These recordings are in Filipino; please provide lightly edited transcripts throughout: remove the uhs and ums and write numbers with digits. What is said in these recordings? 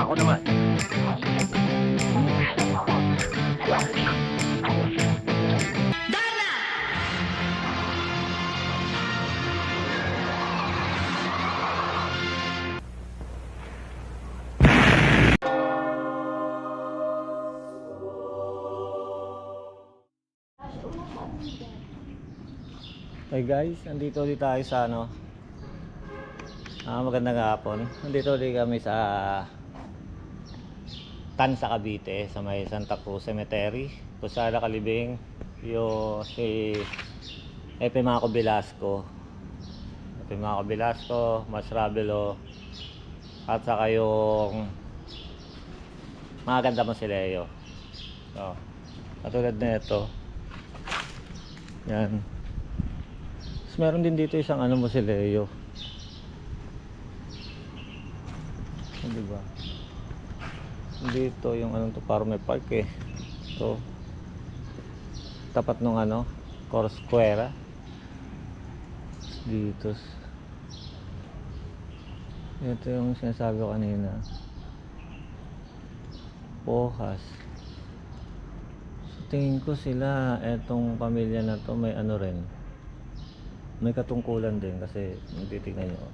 Ako naman. Hey guys, andito ulit tayo sa magandang hapon. Nandito ulit kami sa Tansa, Cavite, sa may Santa Cruz Cemetery, kung saan nakalibing yung si Epimaco Velasco, Mas Ravelo, at saka yung mga ganda mo si Leo. So, katulad na ito. Yan. Tapos meron din dito isang mo si Leo. Diba? Dito yung to, parang may park eh. So, tapat nung Corosquera. Dito. Ito yung sinasabi ko kanina. Pohas. So, tingin ko sila, etong pamilya na to may rin. May katungkulan din kasi titignan nyo.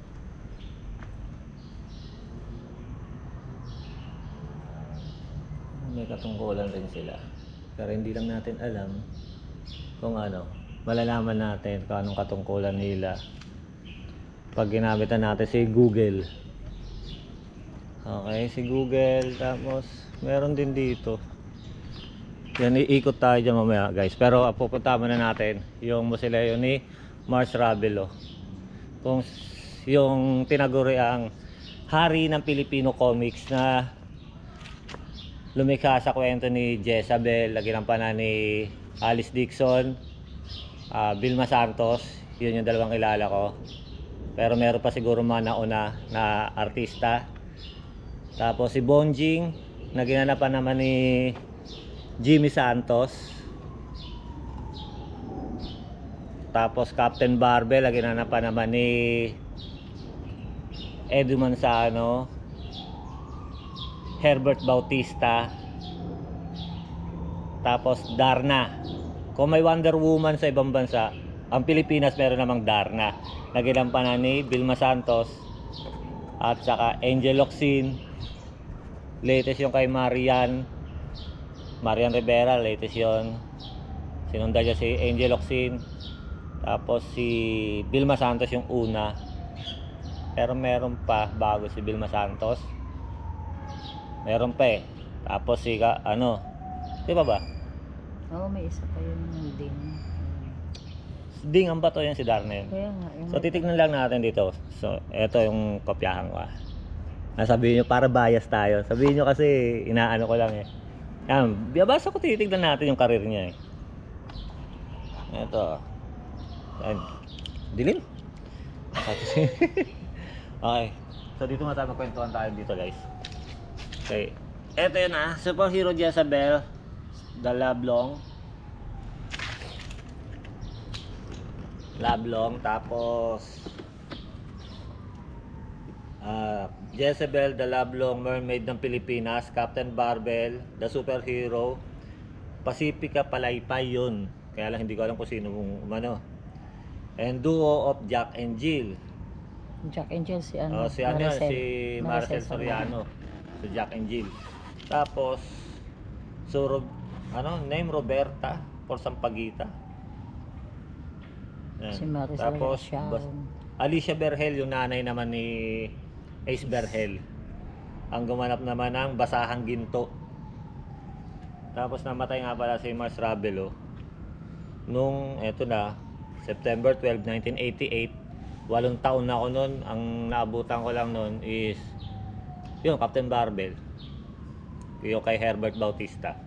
May katungkulan rin sila. Pero hindi lang natin alam kung malalaman natin kung anong katungkulan nila pag ginamit na natin si Google. Okay, si Google. Tapos meron din dito. Yan, iikot tayo dyan mamaya guys. Pero pupunta muna natin yung mausoleo ni Mars Ravelo, kung yung tinaguriang hari ng Filipino comics na lumikha sa kwento ni Jezabel, ginampanan ni Alice Dixon, Vilma Santos. Yun yung dalawang kilala ko, pero meron pa siguro mga nauna na artista. Tapos si Bonjing na ginanapan naman ni Jimmy Santos. Tapos Captain Barbell, ginanapan naman ni Edu Manzano, Herbert Bautista. Tapos Darna. Kung may Wonder Woman sa ibang bansa, ang Pilipinas meron namang Darna na ginampanan ni Vilma Santos at saka Angel Locsin. Latest yung kay Marian Rivera, latest yon. Sinundan niya si Angel Locsin. Tapos si Vilma Santos yung una. Pero meron pa bago si Vilma Santos. Meron pa eh. Tapos si di ba? Oo, may isa pa yun ng Ding. Ding ang bato yan, si Darna yun. Kaya nga. So titignan lang natin dito. So eto yung kopyahan ko. Nasabihin nyo para bias tayo. Sabihin nyo kasi inaano ko lang eh. Yan, biyabasa ko, titignan natin yung karir niya eh. Eto. Ayan. Dilim. Okay. So dito nga tayo magkwentuhan tayo dito guys. Okay. Eto yun Superhero Jezabel, The Lablong. Tapos Jezabel, The Lablong, Mermaid ng Pilipinas, Captain Barbell, The Superhero, Pacifica Palaypay yun. Kaya lang hindi ko alam kung sino and Duo of Jack and Jill. Jack and Jill si Maricel Soriano. Si Jack and Jill. Tapos name Roberta por Sampaguita. Si Maricel. Tapos Alicia Berhel, yung nanay naman ni Ace Berhel. Ang gumanap naman ng Basahang Ginto. Tapos namatay nga pala si Mars Ravelo nung September 12, 1988. 8 taon na ako noon. Ang naabutan ko lang noon is yung Captain Barbell, yung kay Herbert Bautista.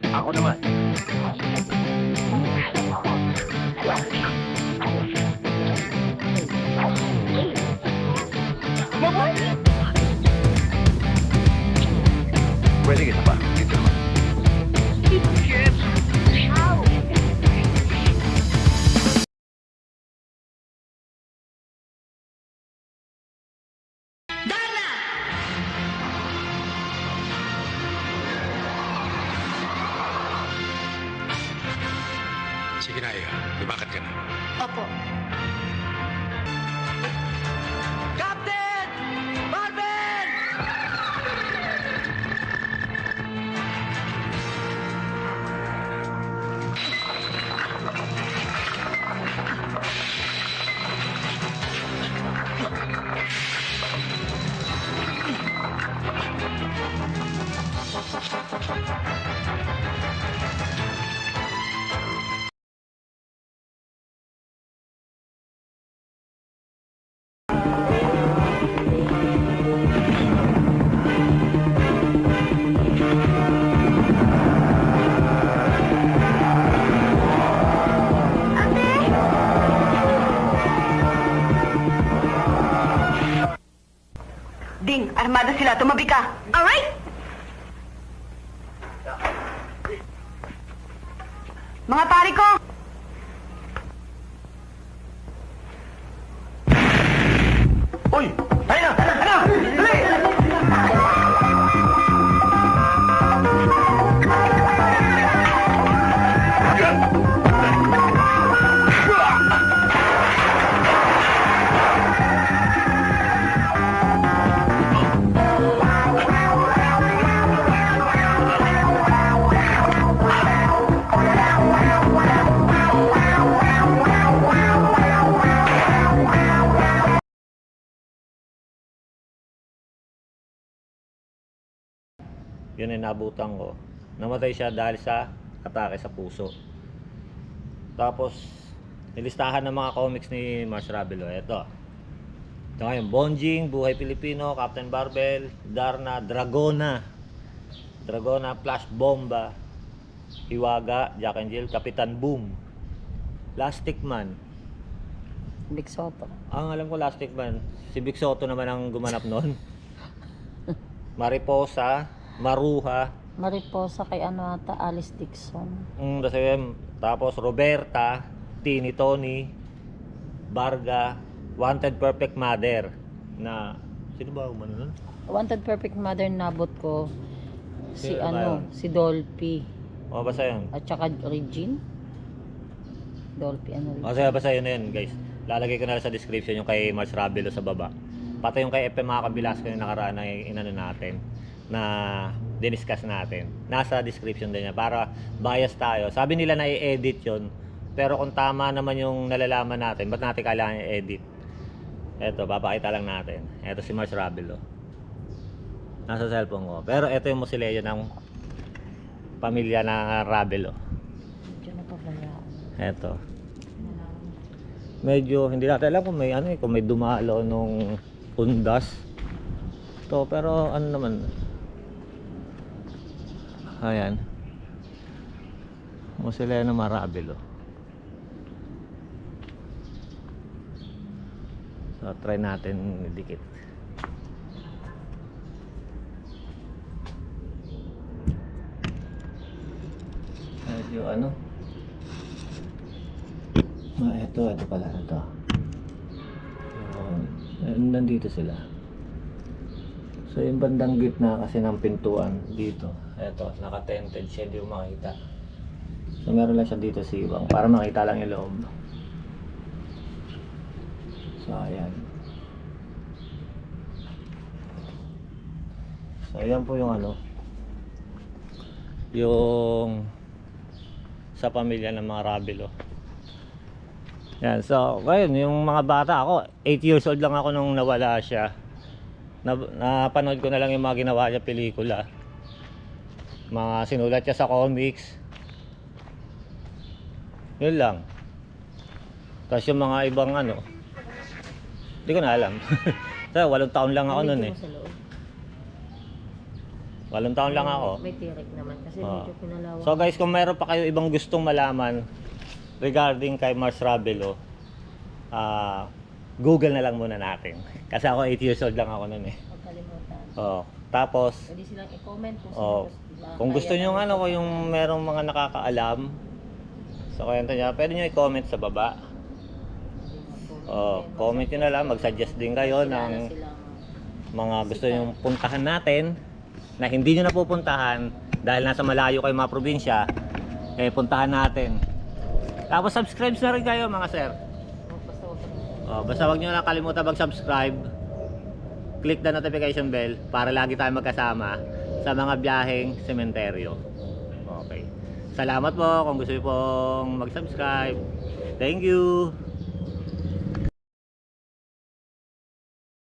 Ako naman. Pwede kita pa. Dito naman. Sige na, Ea. Lumakad ka na. Opo. Ding, armado sila. Tumabi ka. Alright! Mga pari ko! Uy! Tayo na! Tayo na! Dali! Yun ay nabutan ko. Namatay siya dahil sa atake sa puso. Tapos, nilistahan ng mga comics ni Mars Ravelo. Ito. Ito ngayon, Bonjing, Buhay Pilipino, Captain Barbell, Darna, Dragona, Flash Bomba, Hiwaga, Jack and Jill, Kapitan Boom, Plastic Man. Big Soto. Ang alam ko Plastic Man, si Big Soto naman ang gumanap noon. Mariposa, Maruha, Mariposa kay ano ata, Alice Dixon. tapos Roberta, Tini Tony, Barga, Wanted Perfect Mother na sino ba umano nun? Wanted Perfect Mother nabot ko si Sino ba yun? si Dolphy O basta yun. at saka Regine. Dolphy ano O sige, basta yun na yun guys. Lalagay ko na lang sa description yung kay Mars Ravelo sa baba. Pati yung kay FM mga kabilas ko yung nakaraan na inano natin na diniscuss natin. Nasa description din niya para bias tayo. Sabi nila na i-edit yun. Pero kung tama naman yung nalalaman natin, ba't natin kailangan i-edit? Eto, papakita lang natin. Eto si Mars Ravelo. Nasa cellphone ko. Pero eto yung mausoleo ng pamilya ng Ravelo. Diyan na pabayaan. Eto. Medyo hindi natin alam kung may ano kung may dumalo nung undas. To, pero ano naman. Ayan. Mausoleo ng Ravelo. So, try natin idikit. Medyo ano? Ito pala ito. Nandito sila. So, yung bandang gitna kasi ng pintuan dito. Ito, naka-tented siya, hindi mo makita. So, meron lang siya dito siwang para makita lang yung loob. So, ayan. So, ayan po yung ano. Yung sa pamilya ng mga Ravelo. Yan. So, ngayon, yung mga bata ako, 8 years old lang ako nung nawala siya. Napanood ko na lang yung mga ginawa niya pelikula. Mga sinulat niya sa comics. Yun lang. Tapos yung mga ibang ano, hindi ko na alam. So, 8 taon lang ako nun eh. Sa loob. 8 taon lang ako. May tirik naman kasi Ah. medyo pinalawak. So guys, kung meron pa kayo ibang gustong malaman regarding kay Mars Ravelo, Google na lang muna natin. Kasi ako 8 years old lang ako noon eh. Huwag kalimutan. Oh, tapos Pwede silang i-comment kung oh, kung gusto niyo ano ko yung merong mga nakakaalam sa kwento niya, pwede niyo i-comment sa baba. Oh, comment niyo na lang, mag-suggest din kayo ng mga gusto niyong puntahan natin na hindi nyo napupuntahan dahil nasa malayo kayo mga probinsya, eh puntahan natin. Tapos subscribe na rin kayo mga sir. Basta wag nyo lang kalimutan mag-subscribe. Click the notification bell para lagi tayo magkasama sa mga biyaheng sementeryo. Okay. Salamat po kung gusto nyo pong mag-subscribe. Thank you!